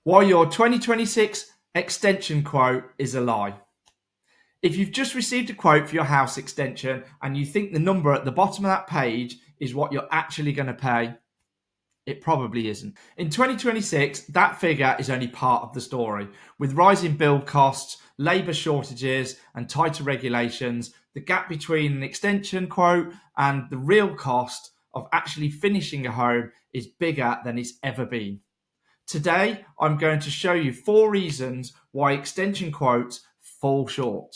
why your 2026 extension quote is a lie. If you've just received a quote for your house extension and you think the number at the bottom of that page is what you're actually going to pay, it probably isn't. In 2026, that figure is only part of the story. With rising build costs, labour shortages and tighter regulations, the gap between an extension quote and the real cost of actually finishing a home is bigger than it's ever been. Today, I'm going to show you 4 reasons why extension quotes fall short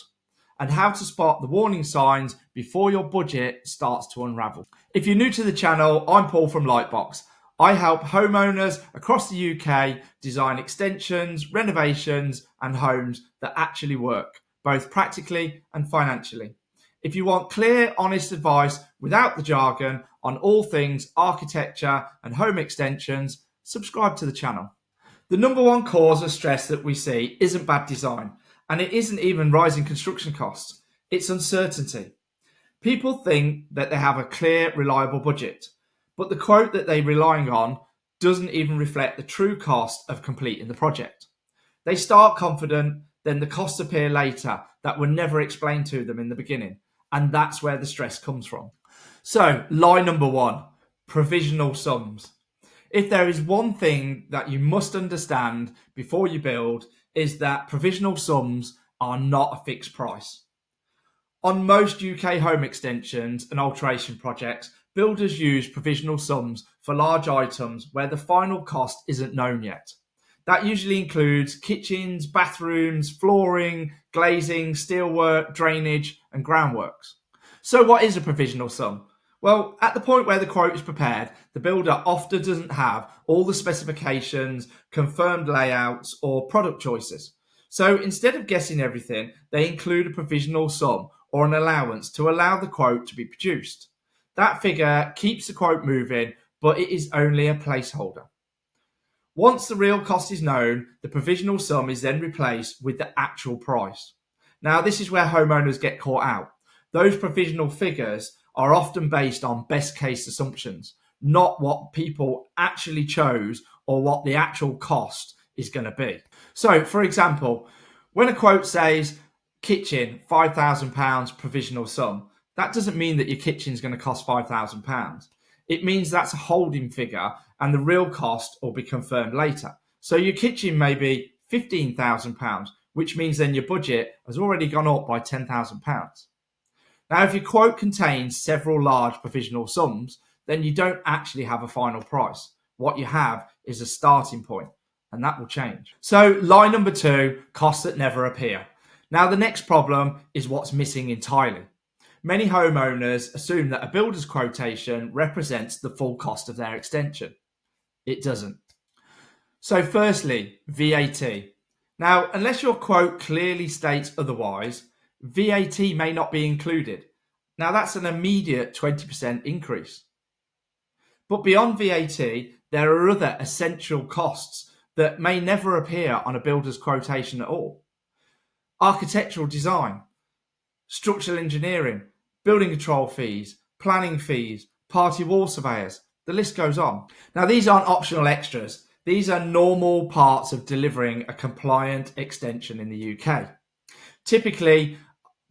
and how to spot the warning signs before your budget starts to unravel. If you're new to the channel, I'm Paul from Liteboxa. I help homeowners across the UK design extensions, renovations, and homes that actually work, both practically and financially. If you want clear, honest advice without the jargon on all things architecture and home extensions, subscribe to the channel. The number one cause of stress that we see isn't bad design, and it isn't even rising construction costs. It's uncertainty. People think that they have a clear, reliable budget, but the quote that they're relying on doesn't even reflect the true cost of completing the project. They start confident, then the costs appear later that were never explained to them in the beginning, and that's where the stress comes from. So, lie number 1, provisional sums. If there is one thing that you must understand before you build, is that provisional sums are not a fixed price. On most UK home extensions and alteration projects, builders use provisional sums for large items where the final cost isn't known yet. That usually includes kitchens, bathrooms, flooring, glazing, steelwork, drainage, and groundworks. So what is a provisional sum? Well, at the point where the quote is prepared, the builder often doesn't have all the specifications, confirmed layouts, or product choices. So instead of guessing everything, they include a provisional sum or an allowance to allow the quote to be produced. That figure keeps the quote moving, but it is only a placeholder. Once the real cost is known, the provisional sum is then replaced with the actual price. Now, this is where homeowners get caught out. Those provisional figures are often based on best case assumptions, not what people actually chose or what the actual cost is going to be. So, for example, when a quote says kitchen, £5,000 provisional sum, that doesn't mean that your kitchen is going to cost £5,000. It means that's a holding figure and the real cost will be confirmed later. So your kitchen may be £15,000, which means then your budget has already gone up by £10,000. Now, if your quote contains several large provisional sums, then you don't actually have a final price. What you have is a starting point, and that will change. So lie number 2, costs that never appear. Now, the next problem is what's missing entirely. Many homeowners assume that a builder's quotation represents the full cost of their extension. It doesn't. So firstly, VAT. Now, unless your quote clearly states otherwise, VAT may not be included. Now, that's an immediate 20% increase. But beyond VAT, there are other essential costs that may never appear on a builder's quotation at all. Architectural design, structural engineering, building control fees, planning fees, party wall surveyors, the list goes on. Now, these aren't optional extras. These are normal parts of delivering a compliant extension in the UK. Typically,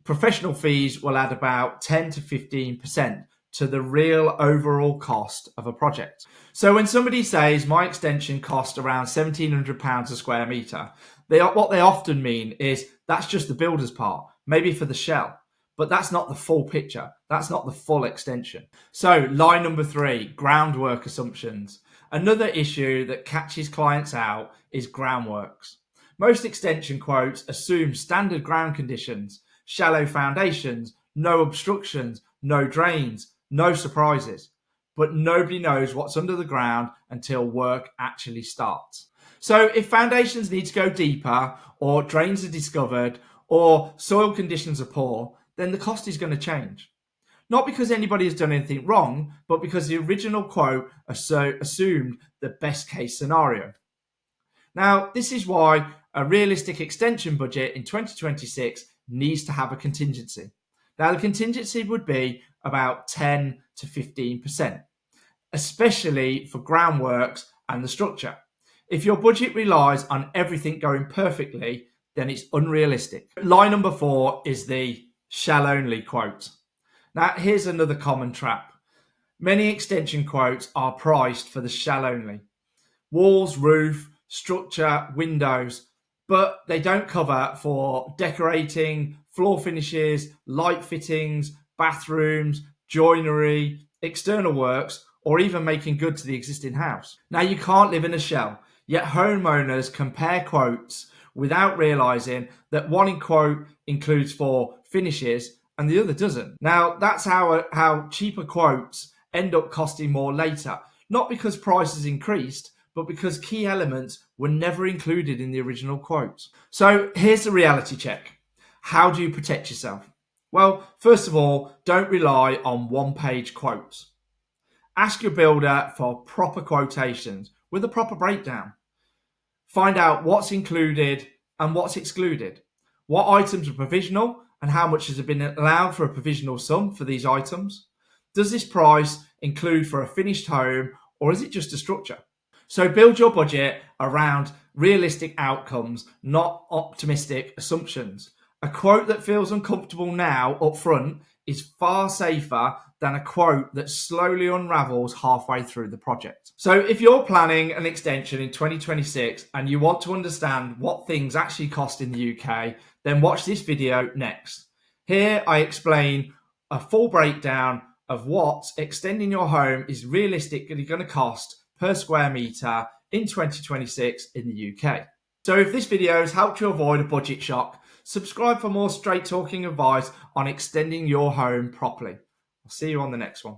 professional fees will add about 10 to 15% to the real overall cost of a project. So when somebody says my extension cost around £1,700 a square metre, what they often mean is that's just the builder's part, maybe for the shell. But that's not the full picture. That's not the full extension. So lie number 3, groundwork assumptions. Another issue that catches clients out is groundworks. Most extension quotes assume standard ground conditions, shallow foundations, no obstructions, no drains, no surprises. But nobody knows what's under the ground until work actually starts. So if foundations need to go deeper, or drains are discovered, or soil conditions are poor, then the cost is going to change. Not because anybody has done anything wrong, but because the original quote assumed the best case scenario. Now, this is why a realistic extension budget in 2026 needs to have a contingency. Now, the contingency would be about 10 to 15%, especially for groundworks and the structure. If your budget relies on everything going perfectly, then it's unrealistic. Line number 4 is the shell only quote. Now, here's another common trap. Many extension quotes are priced for the shell only. Walls, roof, structure, windows, but they don't cover for decorating, floor finishes, light fittings, bathrooms, joinery, external works, or even making good to the existing house. Now, you can't live in a shell, yet homeowners compare quotes without realizing that one quote includes for finishes and the other doesn't. Now, that's how cheaper quotes end up costing more later, not because prices increased, but because key elements were never included in the original quote. So here's the reality check. How do you protect yourself? Well, first of all, don't rely on one-page quotes. Ask your builder for proper quotations with a proper breakdown. Find out what's included and what's excluded. What items are provisional and how much has been allowed for a provisional sum for these items? Does this price include for a finished home or is it just a structure? So build your budget around realistic outcomes, not optimistic assumptions. A quote that feels uncomfortable now up front is far safer than a quote that slowly unravels halfway through the project. So if you're planning an extension in 2026 and you want to understand what things actually cost in the UK, then watch this video next. Here I explain a full breakdown of what extending your home is realistically going to cost per square metre in 2026 in the UK. So if this video has helped you avoid a budget shock, subscribe for more straight talking advice on extending your home properly. I'll see you on the next one.